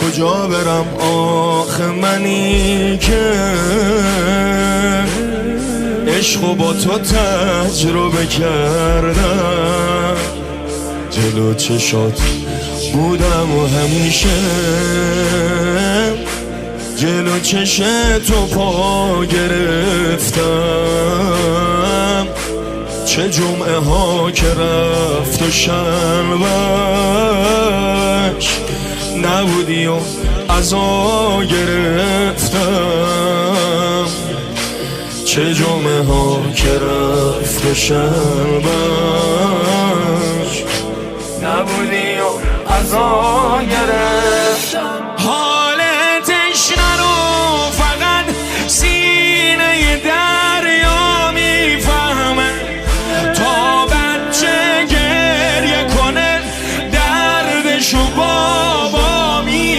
کجا برم آخه منی که عشقو با تو تجربه کردم، جلو چشات بودم و همیشه جلو چش تو پا گرفتم. چه جمعه ها که رفت و شنبهش نبودی و عزا گرفتم. چه جمعه ها که رفت و شنبهش نبودی و عزا گرفتم.